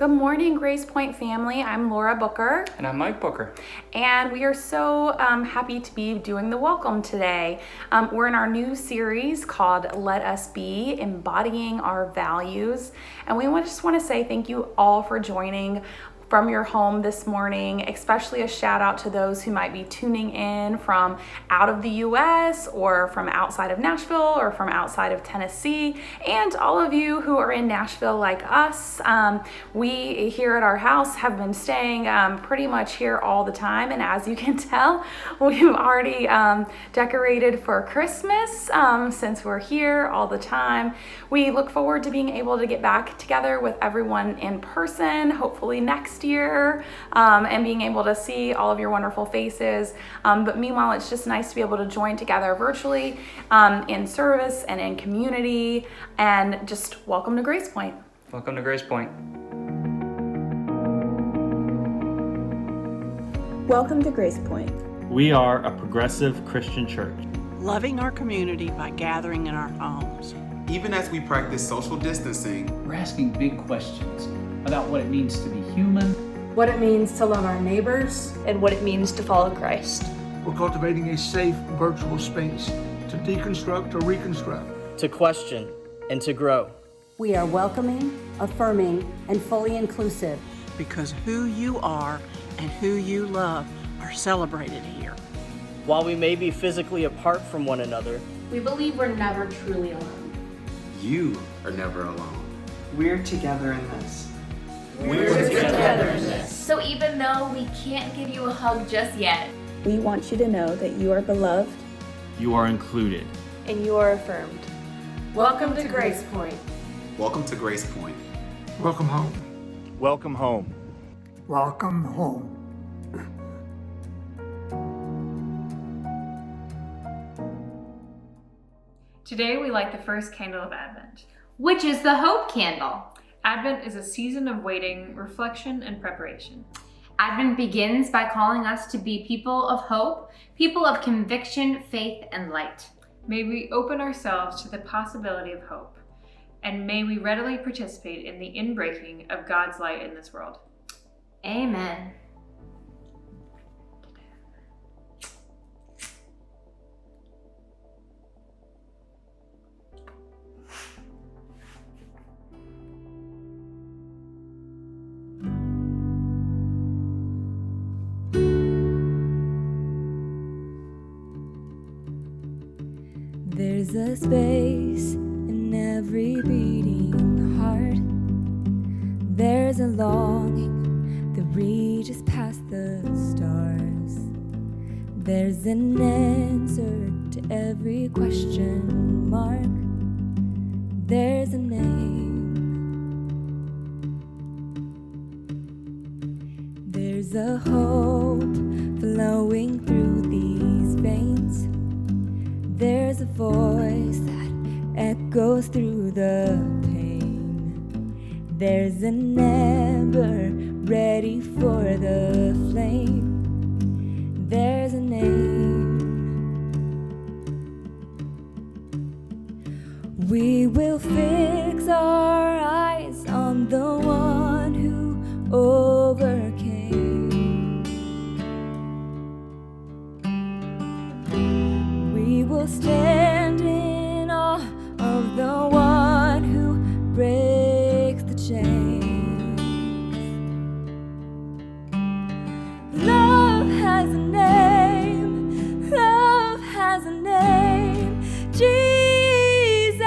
Good morning, Grace Point family. I'm Laura Booker. And I'm Mike Booker. And we are so happy to be doing the welcome today. We're in our new series called Let Us Be, Embodying Our Values. And we just want to say thank you all for joining from your home this morning, especially a shout out to those who might be tuning in from out of the US or from outside of Nashville or from outside of Tennessee, and all of you who are in Nashville like us. We here at our house have been staying pretty much here all the time, and as you can tell, we've already decorated for Christmas since we're here all the time. We look forward to being able to get back together with everyone in person, hopefully next year, and being able to see all of your wonderful faces. But meanwhile, it's just nice to be able to join together virtually in service and in community, and just welcome to Grace Point. Welcome to Grace Point. Welcome to Grace Point. We are a progressive Christian church, loving our community by gathering in our homes. Even as we practice social distancing, we're asking big questions about what it means to be human, what it means to love our neighbors, and what it means to follow Christ. We're cultivating a safe virtual space to deconstruct or reconstruct, to question and to grow. We are welcoming, affirming, and fully inclusive. Because who you are and who you love are celebrated here. While we may be physically apart from one another, We believe we're never truly alone. You are never alone. We're together in this. We're together in this. So even though we can't give you a hug just yet, We want you to know that you are beloved. You are included. And you are affirmed. Welcome to Grace Point. Welcome to Grace Point. Welcome home. Welcome home. Welcome home. Today we light the first candle of Advent. which is the hope candle. Advent is a season of waiting, reflection, and preparation. Advent begins by calling us to be people of hope, people of conviction, faith, and light. May we open ourselves to the possibility of hope, and may we readily participate in the inbreaking of God's light in this world. Amen. There's a space in every beating heart. There's a longing that reaches past the stars. There's an answer to every question mark. There's a name. There's a hope flowing through these veins. There's a voice that echoes through the pain. There's an ember ready for the flame. There's a name. We will fix our eyes on the one who overcame. We will stand in awe of the one who breaks the chains. Love has a name. Love has a name. Jesus.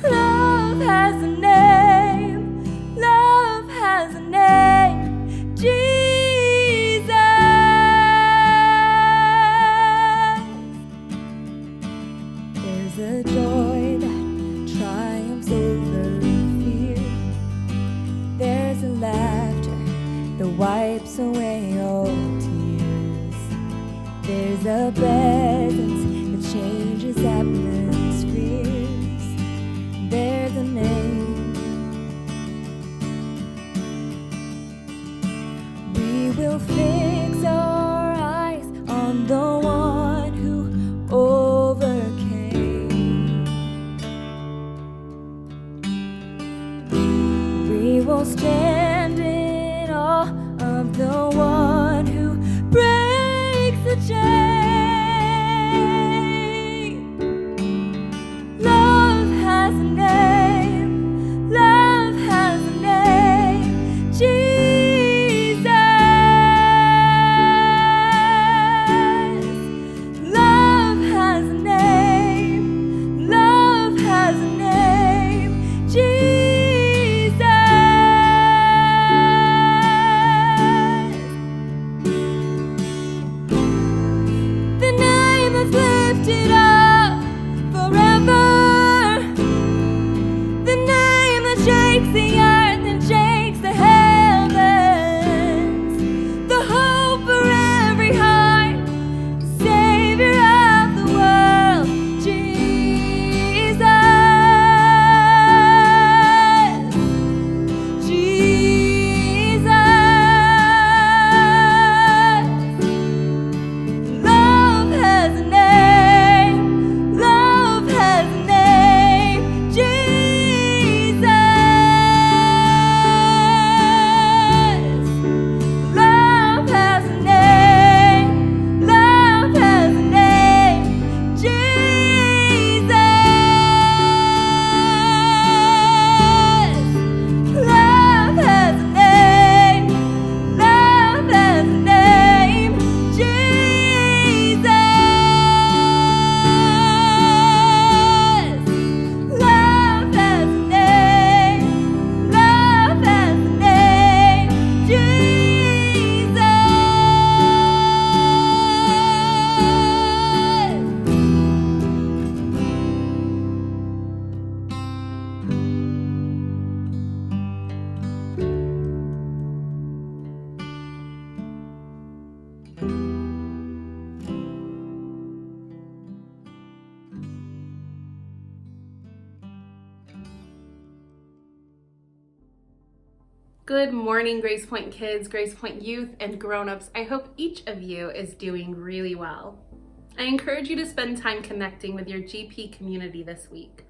Love has a name. Love has a name. Jesus. There's a joy that triumphs over fear. There's a laughter that wipes away all tears. There's a presence that changes atmospheres. There's a name. We will fix our eyes on the one who overcame. We will stand in awe of the one who breaks the chain. Love has a name. Love has a name. Jesus. Good morning, Grace Point kids, Grace Point youth, and grown-ups. I hope each of you is doing really well. I encourage you to spend time connecting with your GP community this week.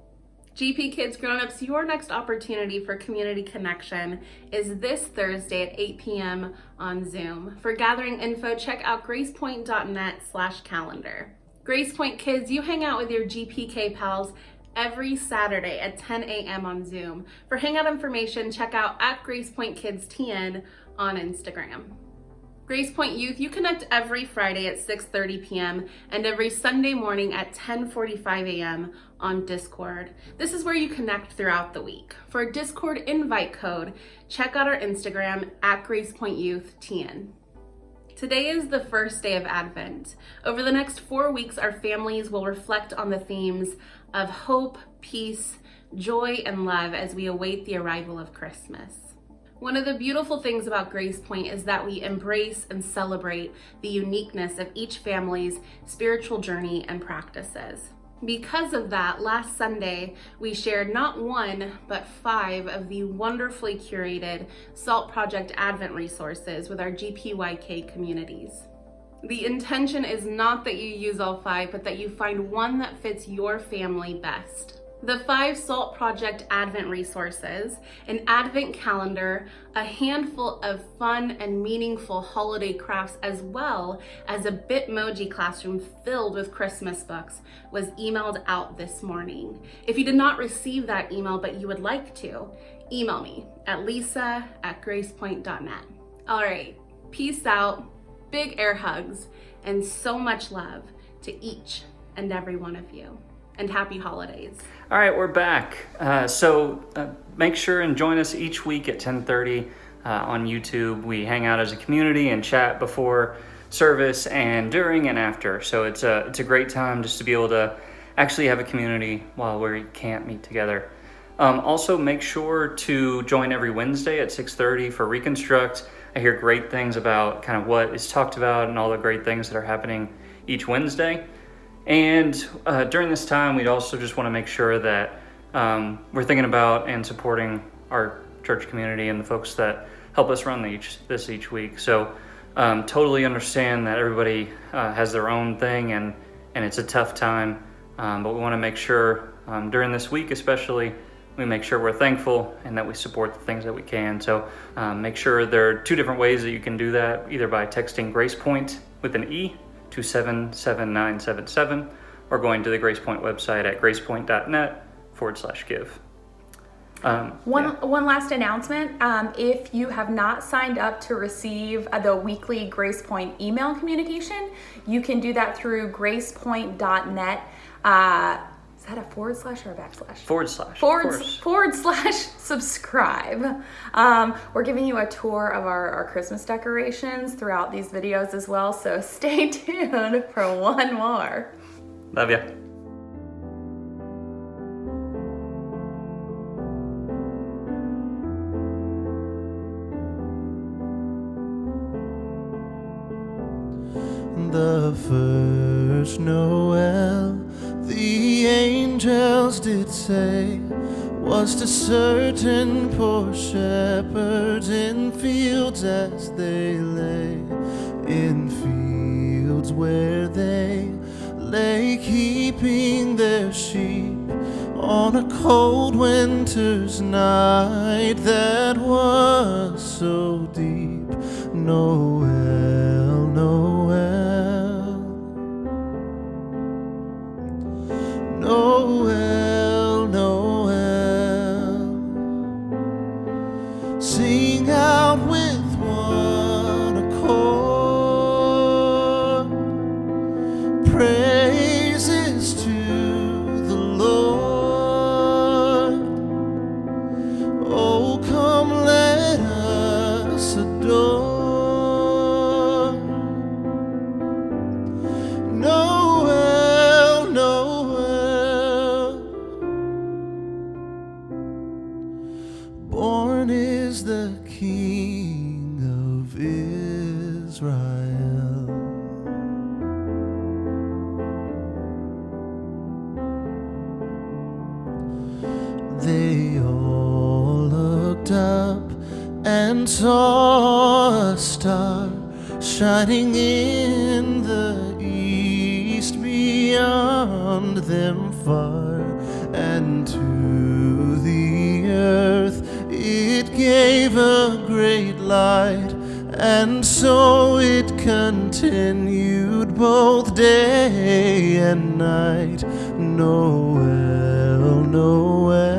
GP kids, grown-ups, your next opportunity for community connection is this Thursday at 8 p.m. on Zoom. For gathering info, check out gracepoint.net/calendar. Grace Point kids, you hang out with your GPK pals every Saturday at 10 a.m. on Zoom. For hangout information, check out at Grace Point Kids TN on Instagram. Grace Point Youth, you connect every Friday at 6:30 p.m. and every Sunday morning at 10:45 a.m. on Discord. This is where you connect throughout the week. For a Discord invite code, check out our Instagram at Grace Point Youth TN. Today is the first day of Advent. Over the next 4 weeks, our families will reflect on the themes of hope, peace, joy, and love as we await the arrival of Christmas. One of the beautiful things about Grace Point is that we embrace and celebrate the uniqueness of each family's spiritual journey and practices. Because of that, last Sunday, we shared not one, but 5 of the wonderfully curated SALT Project Advent resources with our GPYK communities. The intention is not that you use all 5, but that you find one that fits your family best. The 5 SALT Project Advent resources, an Advent calendar, a handful of fun and meaningful holiday crafts, as well as a Bitmoji classroom filled with Christmas books, was emailed out this morning. If you did not receive that email, but you would like to, email me at lisa@gracepoint.net. All right, peace out, big air hugs, and so much love to each and every one of you. And happy holidays. All right, we're back. So make sure and join us each week at 10:30 on YouTube. We hang out as a community and chat before service and during and after. So it's a great time just to be able to actually have a community while we can't meet together. Also, make sure to join every Wednesday at 6:30 for Reconstruct. I hear great things about kind of what is talked about and all the great things that are happening each Wednesday. And during this time, we'd also just want to make sure that we're thinking about and supporting our church community and the folks that help us run this each week. So totally understand that everybody has their own thing and it's a tough time, but we want to make sure during this week especially, we make sure we're thankful and that we support the things that we can. So make sure there are 2 different ways that you can do that, either by texting Grace Point with an E to 77977 or going to the Grace Point website at gracepoint.net/give. One last announcement. If you have not signed up to receive the weekly Grace Point email communication, you can do that through gracepoint.net. Is that a / or a backslash? / subscribe. We're giving you a tour of our Christmas decorations throughout these videos as well, so stay tuned for one more. Love ya. The first Noel, the angels did say, was to certain poor shepherds in fields as they lay, in fields where they lay keeping their sheep on a cold winter's night that was so deep. Noel, Noel, Noel, Noel, sing out with one accord, praises to the Lord. Oh, come let us adore. Noel, Noel, born is the King of Israel. They all looked up and and saw a star shining in the east beyond them far, and to the earth it gave a great light, and so it continued both day and night. Noel, Noel,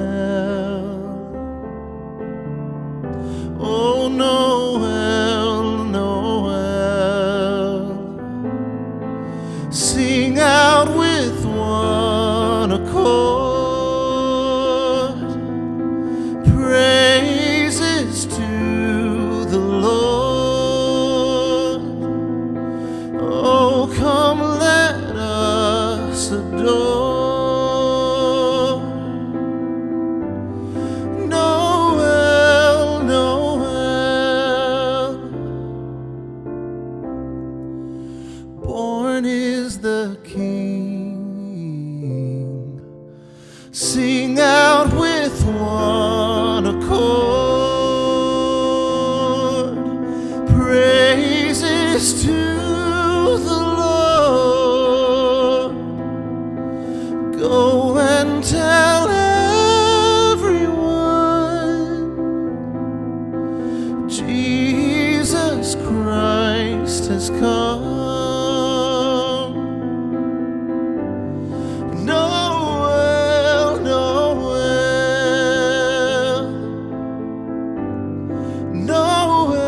oh Noel, Noel, sing out with one accord, praises to the Lord. Oh, come let us adore. Noel, Noel, born is the King. Sing out with one accord, praises to the Lord. Go and tell everyone Jesus Christ has come. Noel, Noel, Noel,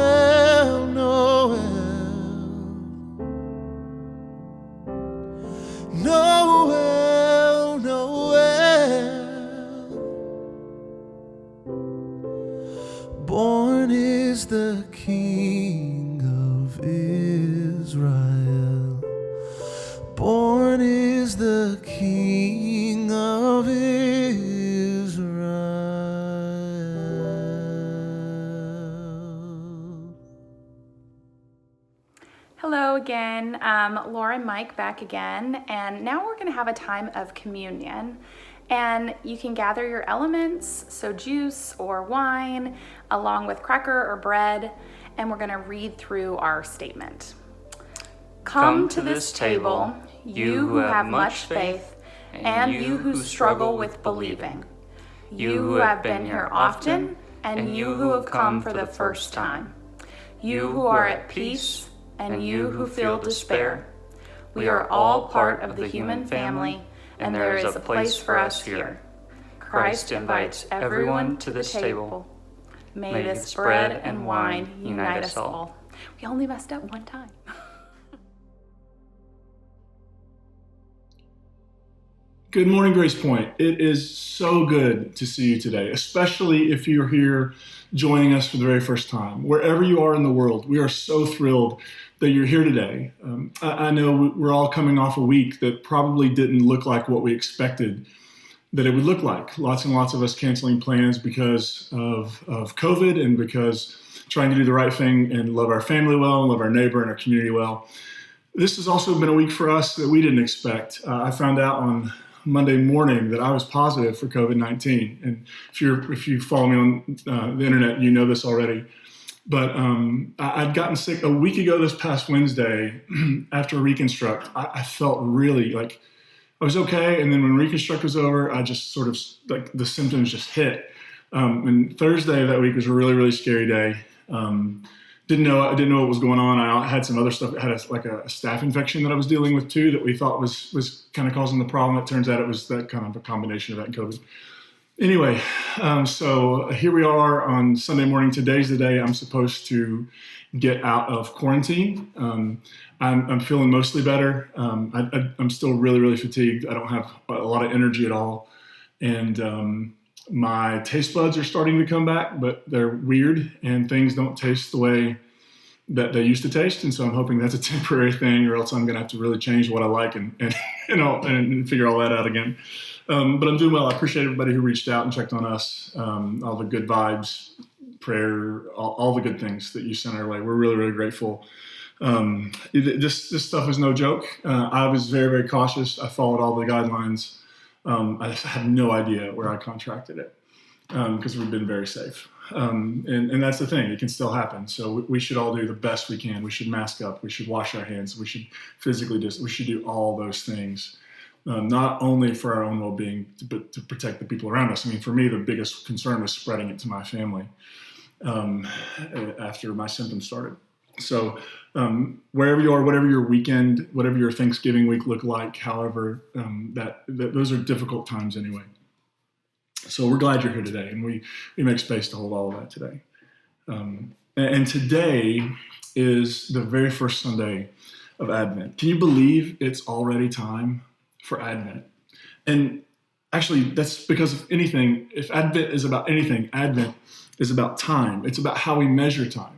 Noel, Noel, born is the King of Israel. Born is the King of Israel. Hello again, Laura and Mike back again, and now we're going to have a time of communion. And you can gather your elements, so juice or wine, along with cracker or bread, and we're going to read through our statement. Come to this table, you who have much faith, and you who struggle with believing. You who have been here often, and you who have come for the first time. You who are at peace, and you who feel despair. We are all part of the human family, and there is a place for us here. Christ invites everyone to this table. May this bread and wine unite us all. We only messed up one time. Good morning, Grace Point. It is so good to see you today, especially if you're here joining us for the very first time. Wherever you are in the world, we are so thrilled that you're here today. I know we're all coming off a week that probably didn't look like what we expected that it would look like. Lots and lots of us canceling plans because of COVID and because trying to do the right thing and love our family well, and love our neighbor and our community well. This has also been a week for us that we didn't expect. I found out on Monday morning that I was positive for COVID-19. And if you follow me on the internet, you know this already. But I'd gotten sick a week ago this past Wednesday after Reconstruct. I felt really like I was okay. And then when Reconstruct was over, I just sort of like the symptoms just hit. And Thursday of that week was a really, really scary day. I didn't know what was going on. I had some other stuff. I had a staph infection that I was dealing with too that we thought was kind of causing the problem. It turns out it was that kind of a combination of that and COVID. Anyway, so here we are on Sunday morning. Today's the day I'm supposed to get out of quarantine. I'm feeling mostly better. I'm still really, really fatigued. I don't have a lot of energy at all. And my taste buds are starting to come back, but they're weird and things don't taste the way that they used to taste. And so I'm hoping that's a temporary thing, or else I'm going to have to really change what I like and figure all that out again. But I'm doing well. I appreciate everybody who reached out and checked on us, all the good vibes, prayer, all the good things that you sent our way. We're really, really grateful. This stuff is no joke. I was very, very cautious. I followed all the guidelines. I have no idea where I contracted it because we've been very safe. And that's the thing, it can still happen. So we should all do the best we can. We should mask up, we should wash our hands, we should physically we should do all those things, not only for our own well-being, but to protect the people around us. I mean, for me, the biggest concern was spreading it to my family after my symptoms started. So wherever you are, whatever your weekend, whatever your Thanksgiving week look like, however, those are difficult times anyway. So we're glad you're here today, and we make space to hold all of that today. And today is the very first Sunday of Advent. Can you believe it's already time for Advent? And actually, that's because if Advent is about anything, Advent is about time. It's about how we measure time.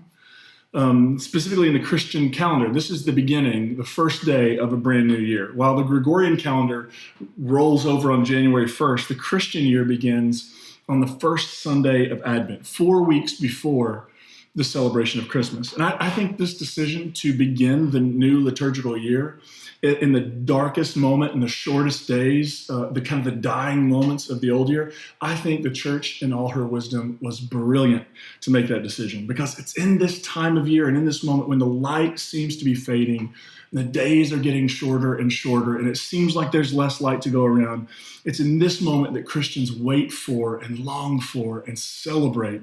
Specifically in the Christian calendar, this is the beginning, the first day of a brand new year. While the Gregorian calendar rolls over on January 1st, the Christian year begins on the first Sunday of Advent, 4 weeks before the celebration of Christmas. And I think this decision to begin the new liturgical year in the darkest moment, in the shortest days, the dying moments of the old year, I think the church in all her wisdom was brilliant to make that decision, because it's in this time of year and in this moment when the light seems to be fading, and the days are getting shorter and shorter, and it seems like there's less light to go around. It's in this moment that Christians wait for and long for and celebrate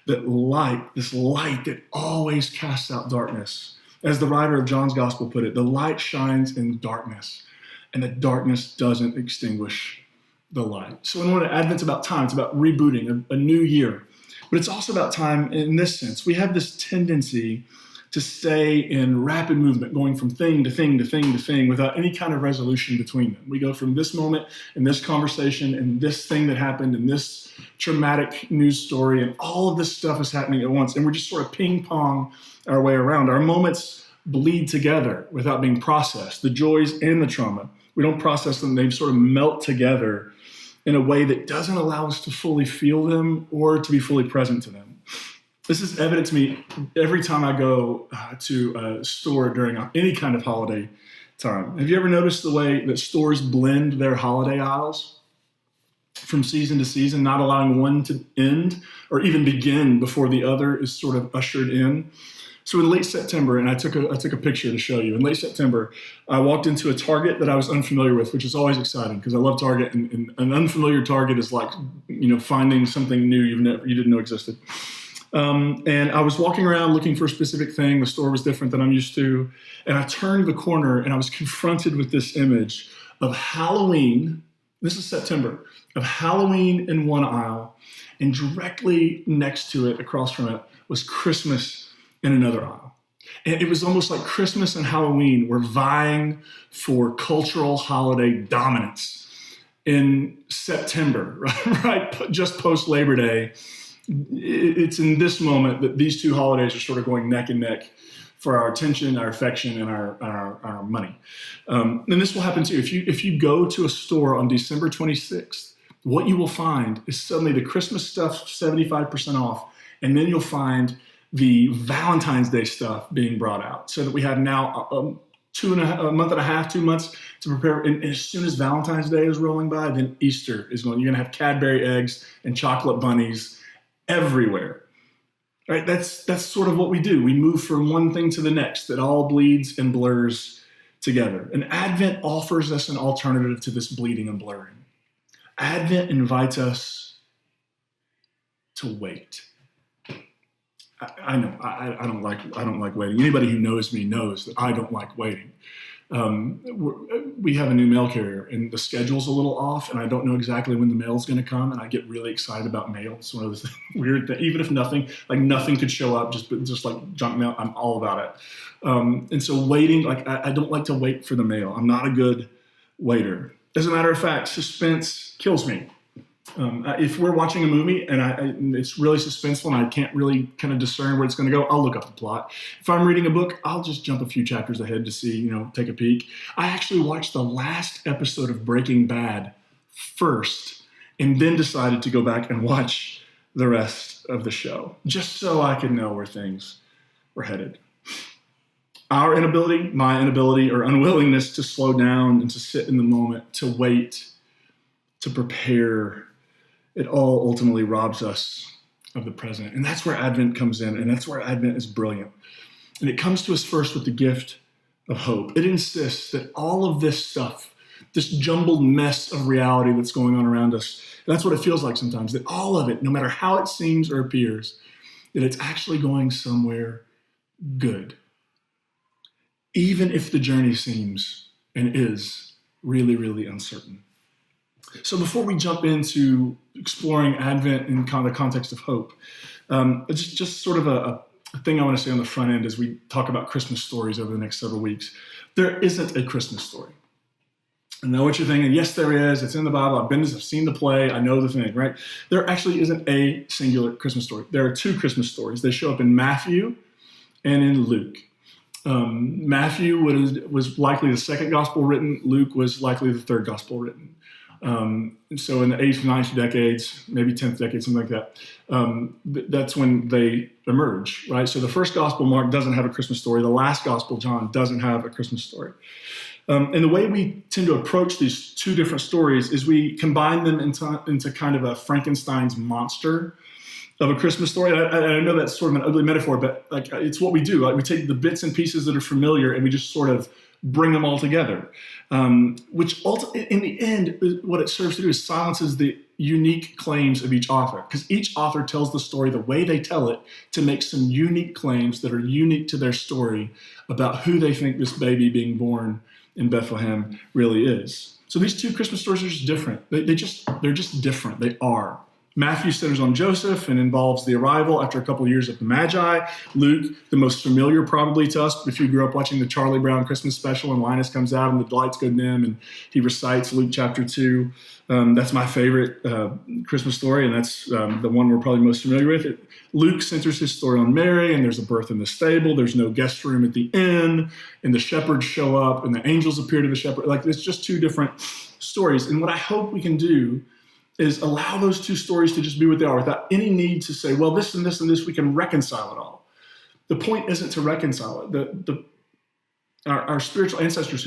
that light, this light that always casts out darkness. As the writer of John's Gospel put it, the light shines in darkness, and the darkness doesn't extinguish the light. So in Advent's about time. It's about rebooting a new year. But it's also about time in this sense. We have this tendency to stay in rapid movement, going from thing to thing to thing to thing without any kind of resolution between them. We go from this moment and this conversation and this thing that happened and this traumatic news story, and all of this stuff is happening at once. And we're just sort of ping-pong our way around. Our moments bleed together without being processed, the joys and the trauma. We don't process them. They sort of melt together in a way that doesn't allow us to fully feel them or to be fully present to them. This is evident to me every time I go to a store during any kind of holiday time. Have you ever noticed the way that stores blend their holiday aisles from season to season, not allowing one to end or even begin before the other is sort of ushered in? So in late September, and I took a picture to show you. In late September, I walked into a Target that I was unfamiliar with, which is always exciting because I love Target. And an unfamiliar Target is like, finding something new you didn't know existed. And I was walking around looking for a specific thing. The store was different than I'm used to. And I turned the corner and I was confronted with this image of Halloween. This is September, of Halloween in one aisle. And directly next to it, across from it, was Christmas in another aisle. And it was almost like Christmas and Halloween were vying for cultural holiday dominance in September, right? Just post Labor Day. It's in this moment that these two holidays are sort of going neck and neck for our attention, our affection, and our money. And this will happen too. If you go to a store on December 26th, what you will find is suddenly the Christmas stuff 75% off, and then you'll find the Valentine's Day stuff being brought out, so that we have now a month and a half, 2 months to prepare. And as soon as Valentine's Day is rolling by, then Easter is going. You're going to have Cadbury eggs and chocolate bunnies everywhere. Right? That's sort of what we do. We move from one thing to the next that all bleeds and blurs together. And Advent offers us an alternative to this bleeding and blurring. Advent invites us to wait. I know I don't like waiting. Anybody who knows me knows that I don't like waiting. We have a new mail carrier, and the schedule's a little off, and I don't know exactly when the mail's going to come, and I get really excited about mail. It's one of those weird things. Even if nothing could show up, just like junk mail, I'm all about it. And so waiting, I don't like to wait for the mail. I'm not a good waiter. As a matter of fact, suspense kills me. If we're watching a movie and it's really suspenseful and I can't really kind of discern where it's going to go, I'll look up the plot. If I'm reading a book, I'll just jump a few chapters ahead to see, take a peek. I actually watched the last episode of Breaking Bad first and then decided to go back and watch the rest of the show, just so I could know where things were headed. My inability or unwillingness to slow down and to sit in the moment, to wait, to prepare, it all ultimately robs us of the present. And that's where Advent comes in, and that's where Advent is brilliant. And it comes to us first with the gift of hope. It insists that all of this stuff, this jumbled mess of reality that's going on around us, that's what it feels like sometimes, that all of it, no matter how it seems or appears, that it's actually going somewhere good. Even if the journey seems and is really, really uncertain. So before we jump into exploring Advent in kind of the context of hope, just sort of a thing I want to say on the front end as we talk about Christmas stories over the next several weeks. There isn't a Christmas story. I know what you're thinking. Yes, there is. It's in the Bible. I've seen the play. I know the thing, right? There actually isn't a singular Christmas story. There are two Christmas stories. They show up in Matthew and in Luke. Matthew was likely the second gospel written. Luke was likely the third gospel written. And so in the 8th, 9th decades, maybe 10th decade, something like that, that's when they emerge, right? So the first gospel, Mark, doesn't have a Christmas story. The last gospel, John, doesn't have a Christmas story. And the way we tend to approach these two different stories is we combine them into kind of a Frankenstein's monster of a Christmas story. I know that's sort of an ugly metaphor, but like it's what we do. Like we take the bits and pieces that are familiar and we just sort of bring them all together, which in the end, what it serves to do is silences the unique claims of each author, because each author tells the story the way they tell it to make some unique claims that are unique to their story about who they think this baby being born in Bethlehem really is. So these two Christmas stories are just different. They're just different. They are. Matthew centers on Joseph and involves the arrival after a couple of years of the Magi. Luke, the most familiar probably to us, if you grew up watching the Charlie Brown Christmas special and Linus comes out and the lights go dim and he recites Luke chapter 2. That's my favorite Christmas story, and that's the one we're probably most familiar with. Luke centers his story on Mary, and there's a birth in the stable. There's no guest room at the inn, and the shepherds show up, and the angels appear to the shepherd. Like, it's just two different stories. And what I hope we can do is allow those two stories to just be what they are without any need to say, well, this and this and this, we can reconcile it all. The point isn't to reconcile it. Our spiritual ancestors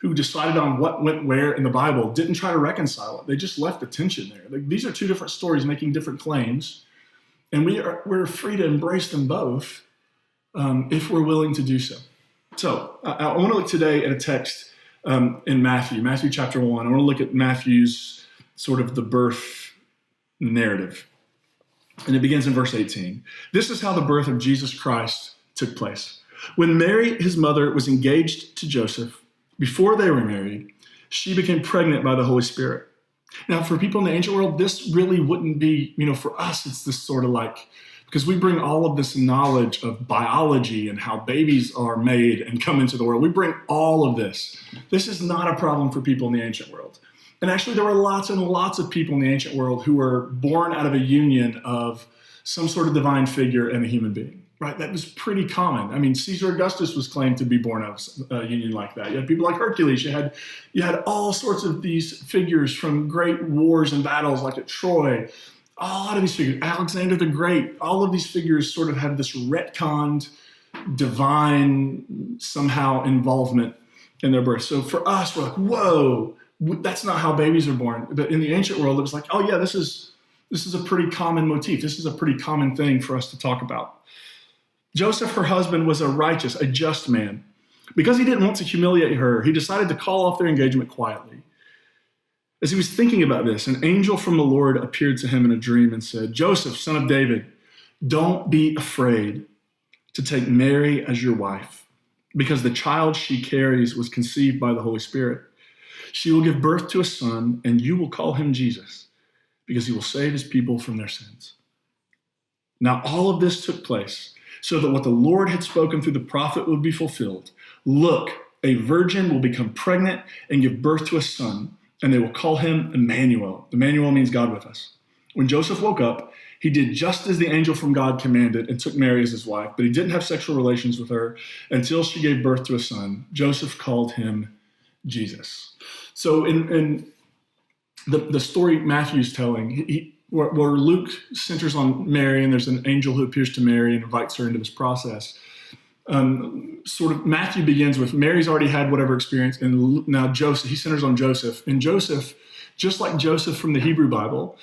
who decided on what went where in the Bible didn't try to reconcile it. They just left the tension there. Like, these are two different stories making different claims, and we're free to embrace them both if we're willing to do so. So I want to look today at a text in Matthew chapter 1. I want to look at Matthew's sort of the birth narrative. And it begins in verse 18. This is how the birth of Jesus Christ took place. When Mary, his mother, was engaged to Joseph, before they were married, she became pregnant by the Holy Spirit. Now, for people in the ancient world, this really wouldn't be, for us, it's this sort of like, because we bring all of this knowledge of biology and how babies are made and come into the world. We bring all of this. This is not a problem for people in the ancient world. And actually, there were lots and lots of people in the ancient world who were born out of a union of some sort of divine figure and a human being, right? That was pretty common. I mean, Caesar Augustus was claimed to be born out of a union like that. You had people like Hercules. You had all sorts of these figures from great wars and battles like at Troy. A lot of these figures, Alexander the Great, all of these figures sort of had this retconned divine somehow involvement in their birth. So for us, we're like, whoa, that's not how babies are born. But in the ancient world, it was like, oh yeah, this is a pretty common motif. This is a pretty common thing for us to talk about. Joseph, her husband, was a just man. Because he didn't want to humiliate her, he decided to call off their engagement quietly. As he was thinking about this, an angel from the Lord appeared to him in a dream and said, Joseph, son of David, don't be afraid to take Mary as your wife, because the child she carries was conceived by the Holy Spirit. She will give birth to a son, and you will call him Jesus, because he will save his people from their sins. Now, all of this took place so that what the Lord had spoken through the prophet would be fulfilled. Look, a virgin will become pregnant and give birth to a son, and they will call him Emmanuel. Emmanuel means God with us. When Joseph woke up, he did just as the angel from God commanded and took Mary as his wife, but he didn't have sexual relations with her until she gave birth to a son. Joseph called him Jesus. So in the story Matthew's telling, where Luke centers on Mary and there's an angel who appears to Mary and invites her into this process, sort of Matthew begins with Mary's already had whatever experience, and now Joseph, he centers on Joseph. And Joseph, just like Joseph from the Hebrew Bible,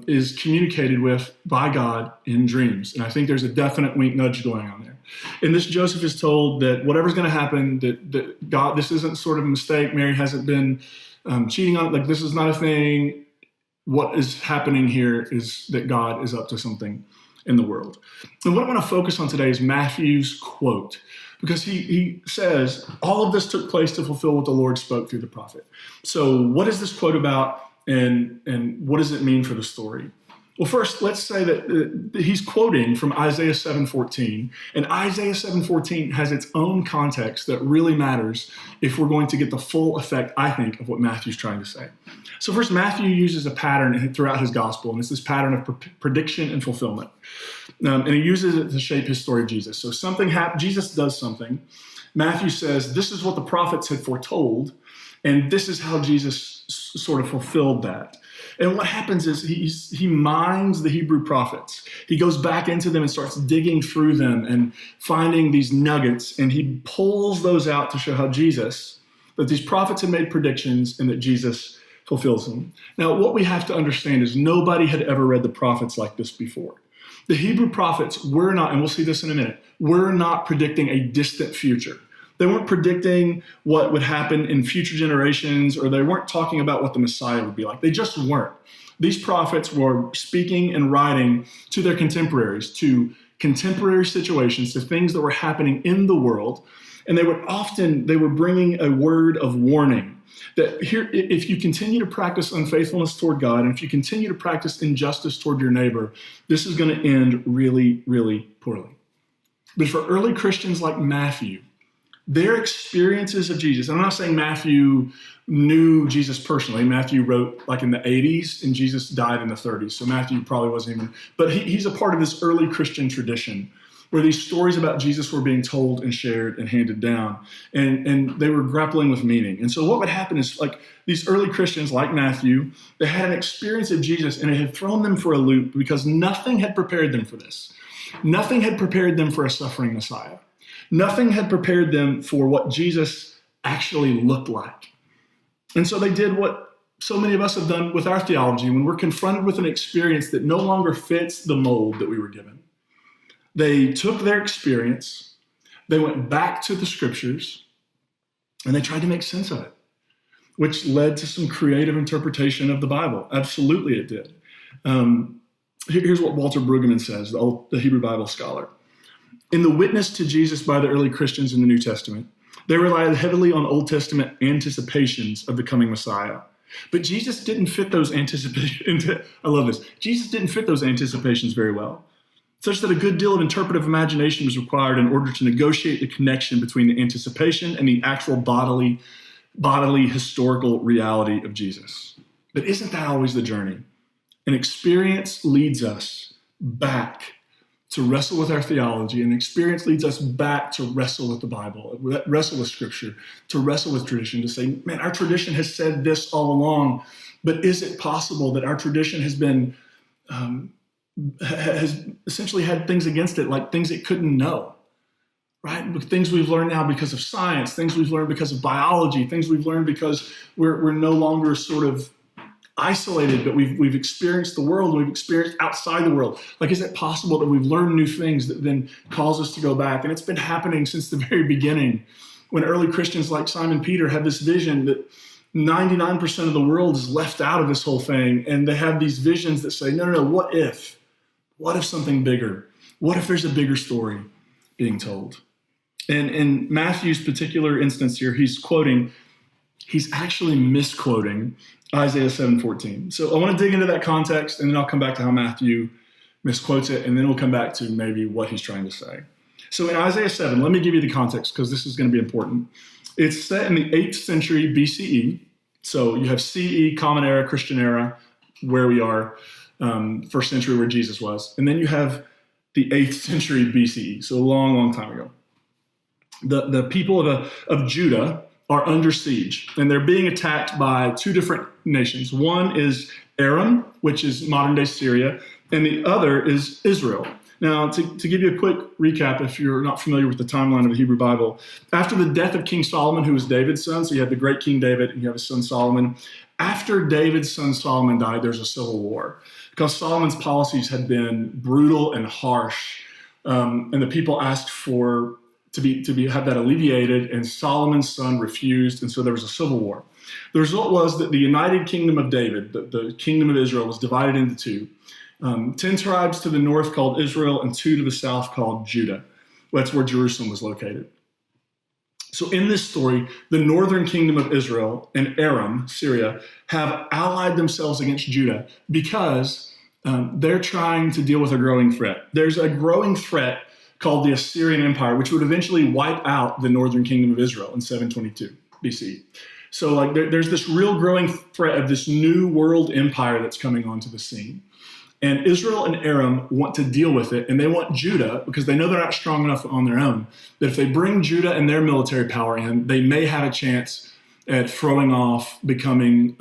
is communicated with by God in dreams. And I think there's a definite wink nudge going on there. In this, Joseph is told that whatever's going to happen, that God, this isn't sort of a mistake. Mary hasn't been cheating on it. Like, this is not a thing. What is happening here is that God is up to something in the world. And what I want to focus on today is Matthew's quote, because he says, all of this took place to fulfill what the Lord spoke through the prophet. So what is this quote about, and what does it mean for the story? Well, first, let's say that he's quoting from Isaiah 7:14, and Isaiah 7:14 has its own context that really matters if we're going to get the full effect, I think, of what Matthew's trying to say. So first, Matthew uses a pattern throughout his gospel, and it's this pattern of prediction and fulfillment. And he uses it to shape his story of Jesus. So Jesus does something. Matthew says, this is what the prophets had foretold, and this is how Jesus sort of fulfilled that. And what happens is he mines the Hebrew prophets. He goes back into them and starts digging through them and finding these nuggets, and he pulls those out to show how that these prophets had made predictions and that Jesus fulfills them. Now, what we have to understand is nobody had ever read the prophets like this before. The Hebrew prophets were not, and we'll see this in a minute, were not predicting a distant future. They weren't predicting what would happen in future generations, or they weren't talking about what the Messiah would be like. They just weren't. These prophets were speaking and writing to their contemporaries, to contemporary situations, to things that were happening in the world. And they were bringing a word of warning that here, if you continue to practice unfaithfulness toward God, and if you continue to practice injustice toward your neighbor, this is going to end really, really poorly. But for early Christians like Matthew, their experiences of Jesus, and I'm not saying Matthew knew Jesus personally. Matthew wrote like in the 80s, and Jesus died in the 30s. So Matthew probably wasn't even, but he's a part of this early Christian tradition where these stories about Jesus were being told and shared and handed down, and they were grappling with meaning. And so what would happen is, like, these early Christians like Matthew, they had an experience of Jesus, and it had thrown them for a loop because nothing had prepared them for this. Nothing had prepared them for a suffering Messiah. Nothing had prepared them for what Jesus actually looked like. And so they did what so many of us have done with our theology when we're confronted with an experience that no longer fits the mold that we were given. They took their experience, they went back to the scriptures, and they tried to make sense of it, which led to some creative interpretation of the Bible. Absolutely it did. Here's what Walter Brueggemann says, the Hebrew Bible scholar. In the witness to Jesus by the early Christians in the New Testament, they relied heavily on Old Testament anticipations of the coming Messiah. But Jesus didn't fit those anticipations. I love this. Jesus didn't fit those anticipations very well, such that a good deal of interpretive imagination was required in order to negotiate the connection between the anticipation and the actual bodily historical reality of Jesus. But isn't that always the journey? An experience leads us back to wrestle with our theology, and experience leads us back to wrestle with the Bible, wrestle with Scripture, to wrestle with tradition, to say, man, our tradition has said this all along, but is it possible that our tradition has been, has essentially had things against it, like things it couldn't know, right? Things we've learned now because of science, things we've learned because of biology, things we've learned because we're no longer sort of isolated, but we've experienced the world, we've experienced outside the world. Like, is it possible that we've learned new things that then cause us to go back? And it's been happening since the very beginning, when early Christians like Simon Peter had this vision that 99% of the world is left out of this whole thing. And they have these visions that say, no, what if? What if something bigger? What if there's a bigger story being told? And in Matthew's particular instance here, he's actually misquoting Isaiah 7:14. So I want to dig into that context, and then I'll come back to how Matthew misquotes it, and then we'll come back to maybe what he's trying to say. So in Isaiah 7, let me give you the context, because this is going to be important. It's set in the 8th century BCE. So you have CE, Common Era, Christian Era, where we are, first century where Jesus was. And then you have the 8th century BCE, so a long, long time ago. The people of Judah are under siege, and they're being attacked by two different nations. One is Aram, which is modern-day Syria, and the other is Israel. Now, to give you a quick recap, if you're not familiar with the timeline of the Hebrew Bible, after the death of King Solomon, who was David's son, so you have the great King David and you have his son Solomon. After David's son Solomon died, there's a civil war because Solomon's policies had been brutal and harsh, and the people asked for to have that alleviated, and Solomon's son refused, and so there was a civil war. The result was that the United Kingdom of David, the kingdom of Israel, was divided into two. 10 tribes to the north called Israel and 2 to the south called Judah. That's where Jerusalem was located. So in this story, the northern kingdom of Israel and Aram, Syria, have allied themselves against Judah because they're trying to deal with a growing threat. There's a growing threat called the Assyrian Empire, which would eventually wipe out the northern kingdom of Israel in 722 BC. So there's this real growing threat of this new world empire that's coming onto the scene. And Israel and Aram want to deal with it, and they want Judah, because they know they're not strong enough on their own, that if they bring Judah and their military power in, they may have a chance at throwing off becoming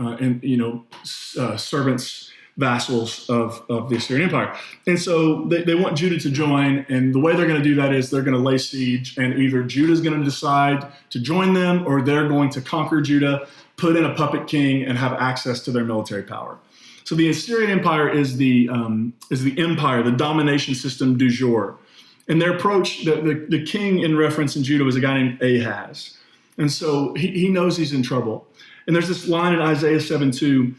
servants, vassals of the Assyrian Empire. And so they want Judah to join, and the way they're going to do that is they're going to lay siege, and either Judah's going to decide to join them, or they're going to conquer Judah, put in a puppet king, and have access to their military power. So the Assyrian Empire is the empire, the domination system du jour. And their approach, the king in reference in Judah was a guy named Ahaz. And so he knows he's in trouble. And there's this line in Isaiah 7:2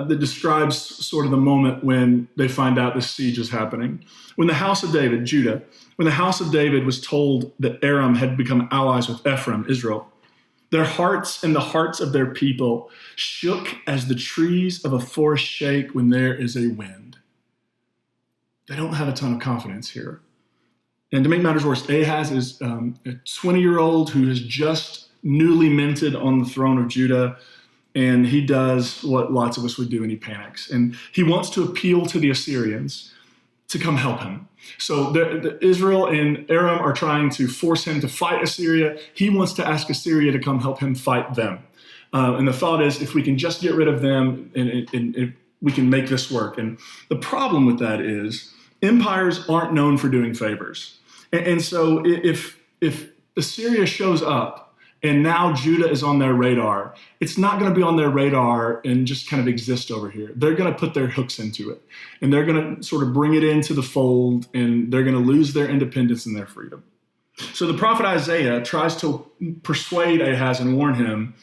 that describes sort of the moment when they find out this siege is happening. When the house of David, Judah, when the house of David was told that Aram had become allies with Ephraim, Israel, their hearts and the hearts of their people shook as the trees of a forest shake when there is a wind. They don't have a ton of confidence here. And to make matters worse, Ahaz is a 20-year-old who has just newly minted on the throne of Judah, and he does what lots of us would do, and he panics. And he wants to appeal to the Assyrians to come help him. So Israel and Aram are trying to force him to fight Assyria. He wants to ask Assyria to come help him fight them. And the thought is, if we can just get rid of them, and we can make this work. And the problem with that is empires aren't known for doing favors. And so if Assyria shows up, and now Judah is on their radar, it's not going to be on their radar and just kind of exist over here. They're going to put their hooks into it, and they're going to sort of bring it into the fold, and they're going to lose their independence and their freedom. So the prophet Isaiah tries to persuade Ahaz and warn him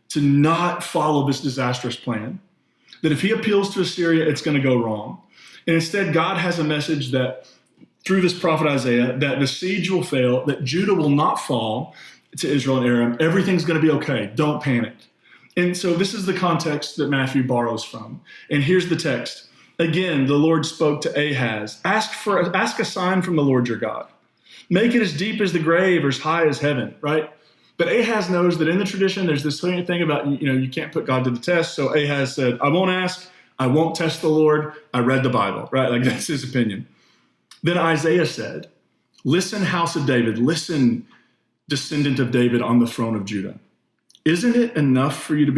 to not follow this disastrous plan, that if he appeals to Assyria, it's going to go wrong. And instead, God has a message that through this prophet Isaiah, that the siege will fail, that Judah will not fall to Israel and Aram. Everything's going to be okay. Don't panic. And so this is the context that Matthew borrows from. And here's the text. Again, the Lord spoke to Ahaz. Ask a sign from the Lord your God. Make it as deep as the grave or as high as heaven, right? But Ahaz knows that in the tradition, there's this thing about, you can't put God to the test. So Ahaz said, I won't ask. I won't test the Lord. I read the Bible, right? Like that's his opinion. Then Isaiah said, listen, house of David, listen, descendant of David on the throne of Judah. Isn't it enough for you to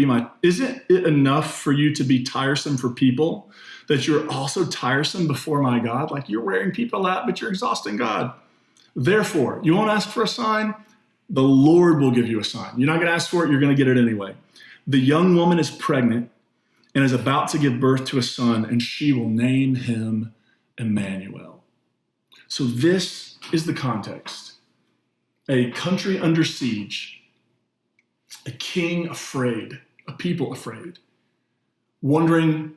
be tiresome for people, that you're also tiresome before my God? Like you're wearing people out, but you're exhausting God. Therefore, you won't ask for a sign. The Lord will give you a sign. You're not going to ask for it. You're going to get it anyway. The young woman is pregnant and is about to give birth to a son, and she will name him Emmanuel. So this is the context. A country under siege, a king afraid, a people afraid, wondering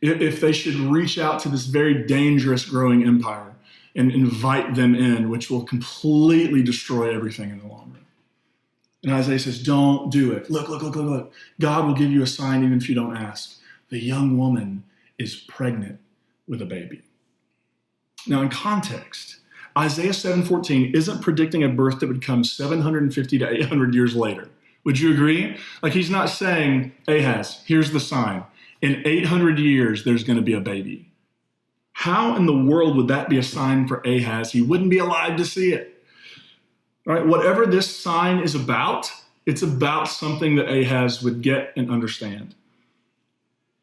if they should reach out to this very dangerous growing empire and invite them in, which will completely destroy everything in the long run. And Isaiah says, don't do it. Look. God will give you a sign even if you don't ask. The young woman is pregnant with a baby. Now in context, Isaiah 7:14 isn't predicting a birth that would come 750 to 800 years later. Would you agree? Like he's not saying, Ahaz, here's the sign. In 800 years, there's going to be a baby. How in the world would that be a sign for Ahaz? He wouldn't be alive to see it. All right, whatever this sign is about, it's about something that Ahaz would get and understand.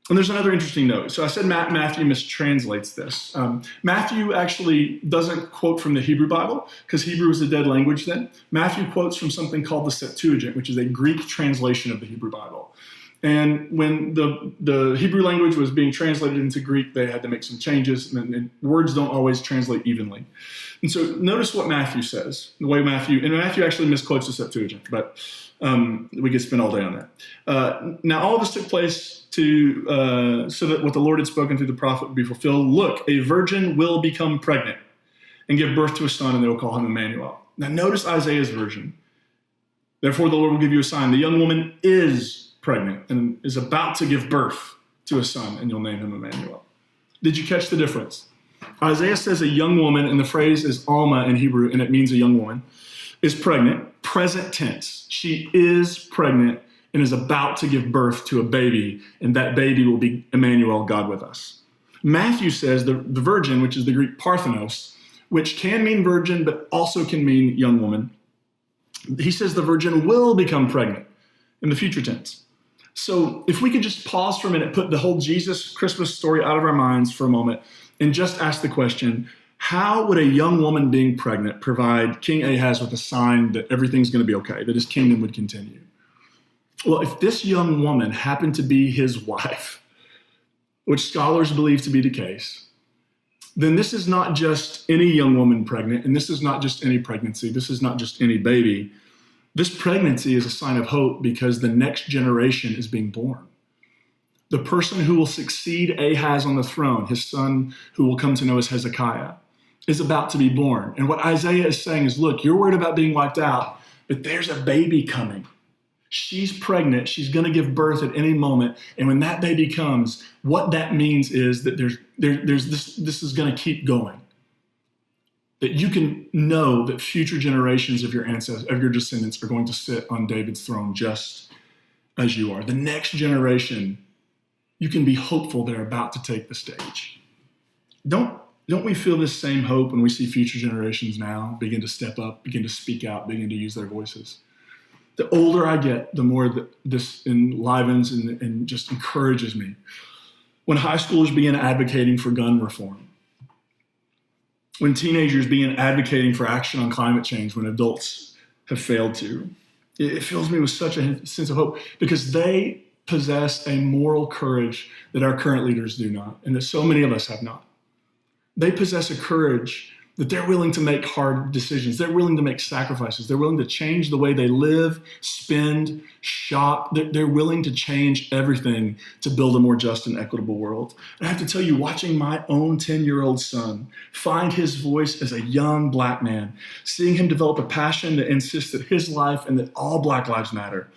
And there's another interesting note. So I said Matthew mistranslates this. Matthew actually doesn't quote from the Hebrew Bible because Hebrew was a dead language then. Matthew quotes from something called the Septuagint, which is a Greek translation of the Hebrew Bible. And when the Hebrew language was being translated into Greek, they had to make some changes, and words don't always translate evenly. And so notice what Matthew says, the way Matthew actually misquotes the Septuagint, but we could spend all day on that. Now all of this took place so that what the Lord had spoken through the prophet would be fulfilled. Look, a virgin will become pregnant and give birth to a son, and they will call him Emmanuel. Now notice Isaiah's version. Therefore the Lord will give you a sign. The young woman is pregnant and is about to give birth to a son, and you'll name him Emmanuel. Did you catch the difference? Isaiah says a young woman, and the phrase is Alma in Hebrew, and it means a young woman, is pregnant, present tense. She is pregnant and is about to give birth to a baby, and that baby will be Emmanuel, God with us. Matthew says the virgin, which is the Greek parthenos, which can mean virgin, but also can mean young woman. He says the virgin will become pregnant in the future tense. So if we could just pause for a minute, put the whole Jesus Christmas story out of our minds for a moment, and just ask the question, how would a young woman being pregnant provide King Ahaz with a sign that everything's going to be okay, that his kingdom would continue? Well, if this young woman happened to be his wife, which scholars believe to be the case, then this is not just any young woman pregnant, and this is not just any pregnancy, this is not just any baby. This pregnancy is a sign of hope because the next generation is being born. The person who will succeed Ahaz on the throne, his son who will come to know as Hezekiah, is about to be born. And what Isaiah is saying is, look, you're worried about being wiped out, but there's a baby coming. She's pregnant. She's going to give birth at any moment. And when that baby comes, what that means is that this is going to keep going. That you can know that future generations of your ancestors, of your descendants, are going to sit on David's throne just as you are. The next generation, you can be hopeful they're about to take the stage. Don't we feel this same hope when we see future generations now begin to step up, begin to speak out, begin to use their voices? The older I get, the more that this enlivens and just encourages me. When high schoolers begin advocating for gun reform, when teenagers begin advocating for action on climate change when adults have failed to, it fills me with such a sense of hope because they possess a moral courage that our current leaders do not, and that so many of us have not. They possess a courage that they're willing to make hard decisions. They're willing to make sacrifices. They're willing to change the way they live, spend, shop. They're willing to change everything to build a more just and equitable world. And I have to tell you, watching my own 10-year-old son find his voice as a young Black man, seeing him develop a passion that insists that his life and that all Black lives matter,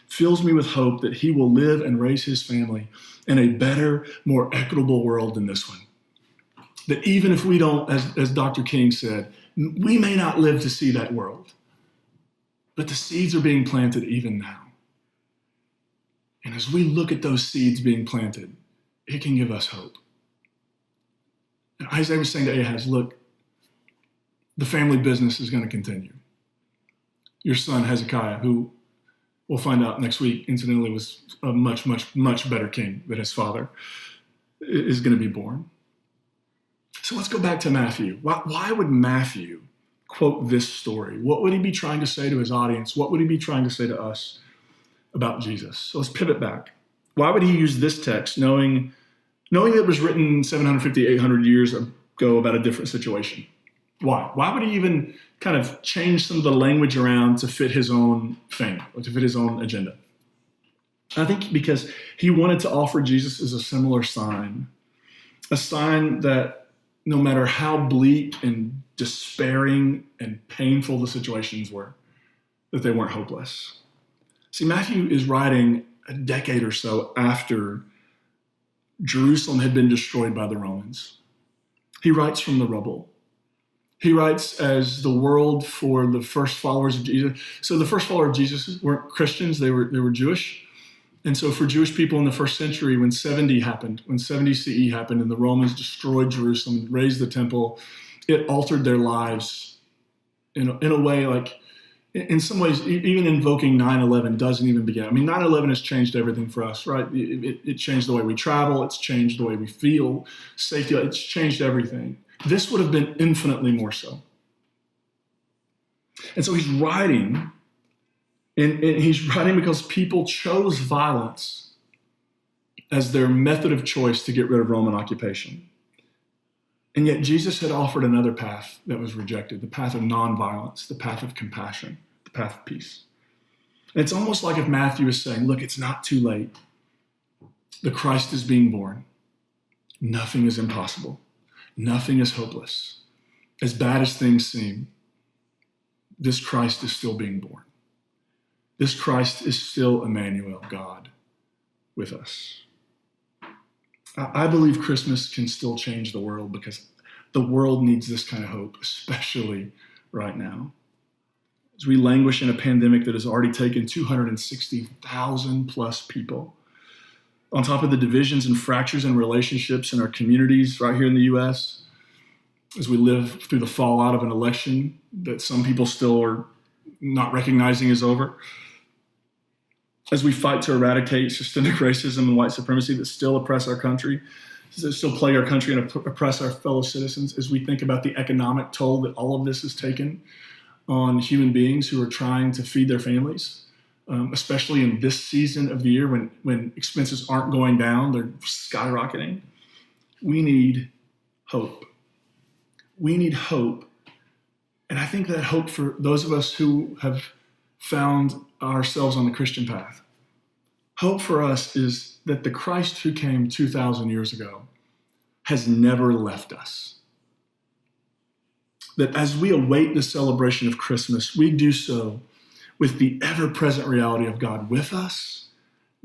fills me with hope that he will live and raise his family in a better, more equitable world than this one. That even if we don't, as Dr. King said, we may not live to see that world, but the seeds are being planted even now. And as we look at those seeds being planted, it can give us hope. And Isaiah was saying to Ahaz, look, the family business is going to continue. Your son, Hezekiah, who we'll find out next week, incidentally, was a much, much, much better king than his father, is going to be born. So let's go back to Matthew. Why would Matthew quote this story? What would he be trying to say to his audience? What would he be trying to say to us about Jesus? So let's pivot back. Why would he use this text knowing it was written 750, 800 years ago about a different situation? Why? Why would he even kind of change some of the language around to fit his own thing or to fit his own agenda? I think because he wanted to offer Jesus as a similar sign, a sign that no matter how bleak and despairing and painful the situations were, that they weren't hopeless. See, Matthew is writing a decade or so after Jerusalem had been destroyed by the Romans. He writes from the rubble. He writes as the world for the first followers of Jesus. So the first followers of Jesus weren't Christians, they were Jewish. And so for Jewish people in the first century, when 70 CE happened and the Romans destroyed Jerusalem, razed the temple, it altered their lives in a way like In some ways, even invoking 9/11 doesn't even begin. I mean, 9/11 has changed everything for us, right? It changed the way we travel. It's changed the way we feel, safety. It's changed everything. This would have been infinitely more so. And so he's writing, and he's writing because people chose violence as their method of choice to get rid of Roman occupation. And yet Jesus had offered another path that was rejected, the path of nonviolence, the path of compassion, the path of peace. And it's almost like if Matthew is saying, look, it's not too late. The Christ is being born. Nothing is impossible. Nothing is hopeless. As bad as things seem, this Christ is still being born. This Christ is still Emmanuel, God with us. I believe Christmas can still change the world because the world needs this kind of hope, especially right now. As we languish in a pandemic that has already taken 260,000 plus people, on top of the divisions and fractures and relationships in our communities right here in the U.S., as we live through the fallout of an election that some people still are not recognizing is over, as we fight to eradicate systemic racism and white supremacy that still oppress our country, that still plague our country and oppress our fellow citizens, as we think about the economic toll that all of this has taken on human beings who are trying to feed their families, especially in this season of the year when expenses aren't going down, they're skyrocketing. We need hope. We need hope. And I think that hope for those of us who have found ourselves on the Christian path. Hope for us is that the Christ who came 2,000 years ago has never left us. That as we await the celebration of Christmas, we do so with the ever-present reality of God with us,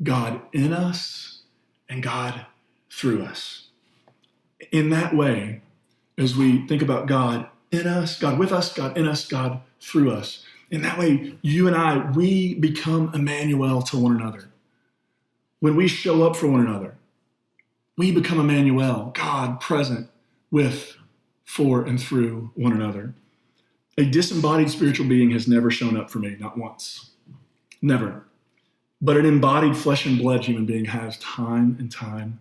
God in us, and God through us. In that way, as we think about God in us, God with us, God in us, God through us, in that way, you and I, we become Emmanuel to one another. When we show up for one another, we become Emmanuel, God present with, for, and through one another. A disembodied spiritual being has never shown up for me, not once. Never. But an embodied flesh and blood human being has time and time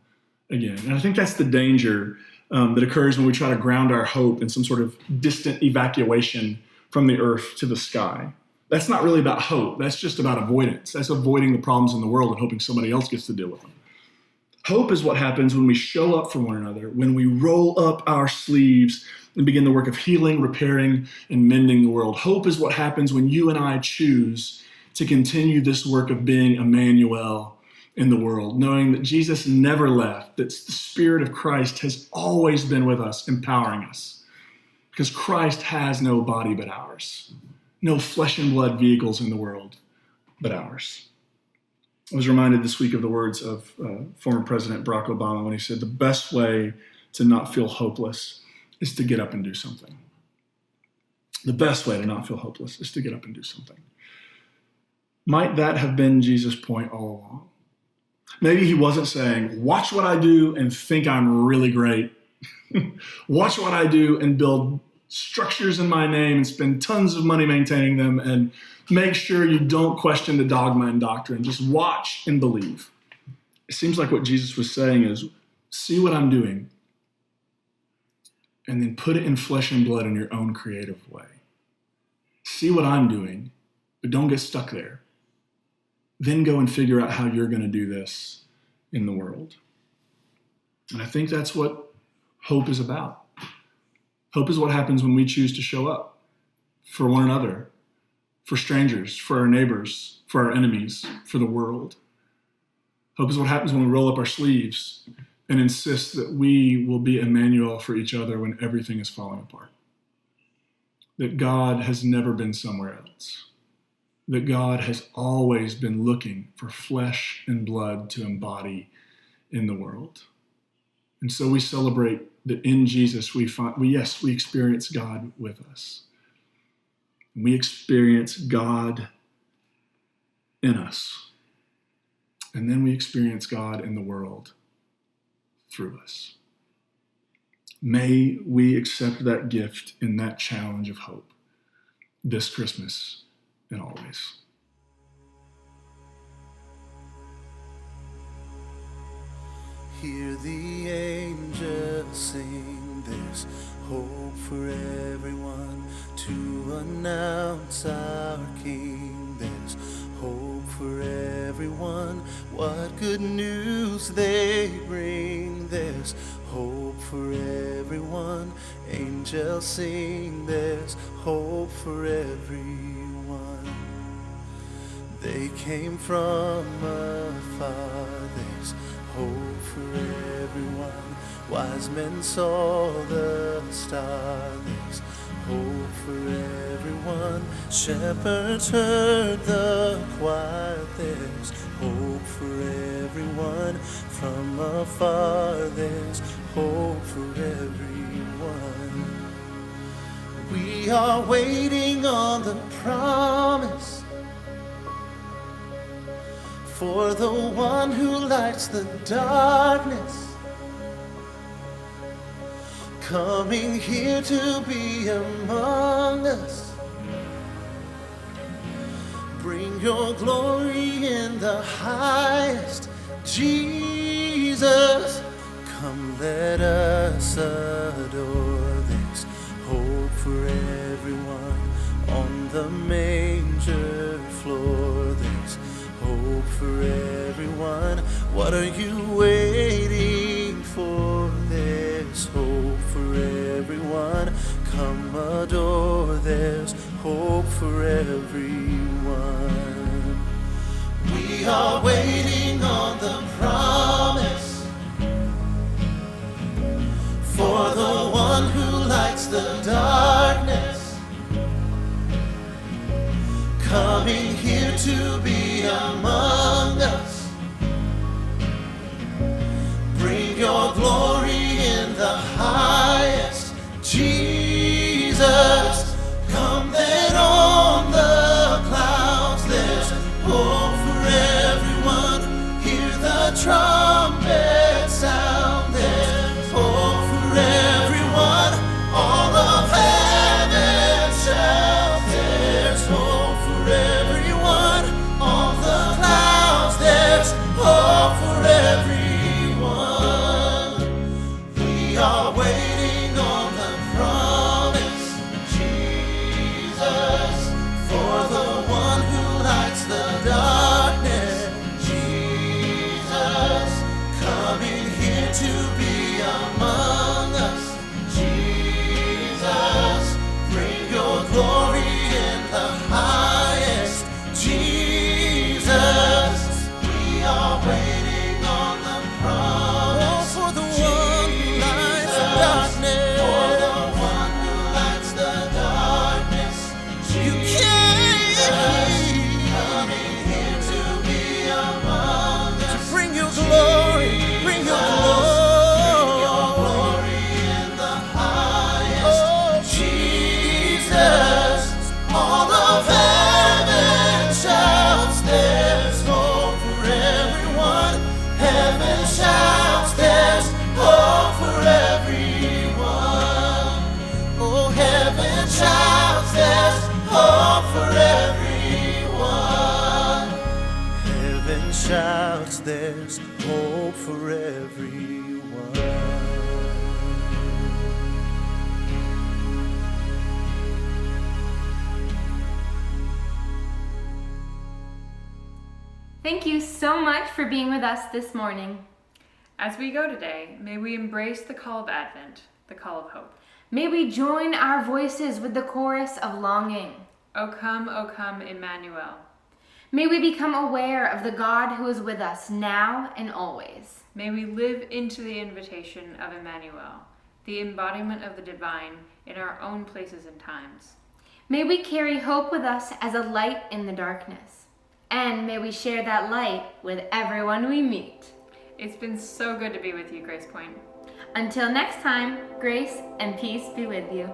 again. And I think that's the danger that occurs when we try to ground our hope in some sort of distant evacuation from the earth to the sky. That's not really about hope. That's just about avoidance. That's avoiding the problems in the world and hoping somebody else gets to deal with them. Hope is what happens when we show up for one another, when we roll up our sleeves and begin the work of healing, repairing, and mending the world. Hope is what happens when you and I choose to continue this work of being Emmanuel in the world, knowing that Jesus never left, that the Spirit of Christ has always been with us, empowering us. Because Christ has no body but ours, no flesh and blood vehicles in the world but ours. I was reminded this week of the words of former President Barack Obama when he said, the best way to not feel hopeless is to get up and do something. The best way to not feel hopeless is to get up and do something. Might that have been Jesus' point all along? Maybe he wasn't saying, watch what I do and think I'm really great. Watch what I do and build structures in my name and spend tons of money maintaining them and make sure you don't question the dogma and doctrine. Just watch and believe. It seems like what Jesus was saying is, see what I'm doing and then put it in flesh and blood in your own creative way. See what I'm doing, but don't get stuck there. Then go and figure out how you're going to do this in the world. And I think that's what hope is about. Hope is what happens when we choose to show up for one another, for strangers, for our neighbors, for our enemies, for the world. Hope is what happens when we roll up our sleeves and insist that we will be Emmanuel for each other when everything is falling apart. That God has never been somewhere else. That God has always been looking for flesh and blood to embody in the world. And so we celebrate that in Jesus we experience God with us. We experience God in us. And then we experience God in the world through us. May we accept that gift and that challenge of hope this Christmas and always. Hear the angels sing, there's hope for everyone, to announce our King. There's hope for everyone, what good news they bring. There's hope for everyone, angels sing, there's hope for everyone. They came from afar, there's hope for everyone. Wise men saw the star, there's hope for everyone. Shepherds heard the choir, there's hope for everyone. From afar, there's hope for everyone. We are waiting on the promise, for the one who lights the darkness, coming here to be among us. Bring your glory in the highest, Jesus. Come, let us adore. There's hope for everyone on the manger floor. There's hope for everyone. What are you waiting for? There's hope for everyone. Come adore. There's hope for everyone. We are waiting on the promise, for the one who lights the darkness, coming here to be among us. Bring your glory in the highest, Jesus. Come then on the clouds, there's hope for everyone. Hear the trumpet sound, there's hope for everyone. All of heaven shouts, there's hope for everyone. On the clouds, there's hope for everyone. We are waiting on the promise, Jesus, for the one who lights the darkness, Jesus, coming here to be among us, Jesus. Bring your glory in the highest, Jesus. We are waiting on the promise, for the one who lights the darkness, for the one who lights the darkness, Jesus. You came coming here to be among us, to bring your glory, bring your glory in the highest, Jesus. All of heaven shouts, there's hope for everyone. Heaven shouts, there's hope for everyone. Oh, heaven shouts, there's hope for everyone. Heaven shouts, there's hope for everyone. Thank you so much for being with us this morning. As we go today, may we embrace the call of Advent, the call of hope. May we join our voices with the chorus of longing. O come, Emmanuel. May we become aware of the God who is with us now and always. May we live into the invitation of Emmanuel, the embodiment of the divine in our own places and times. May we carry hope with us as a light in the darkness. And may we share that light with everyone we meet. It's been so good to be with you, Grace Point. Until next time, grace and peace be with you.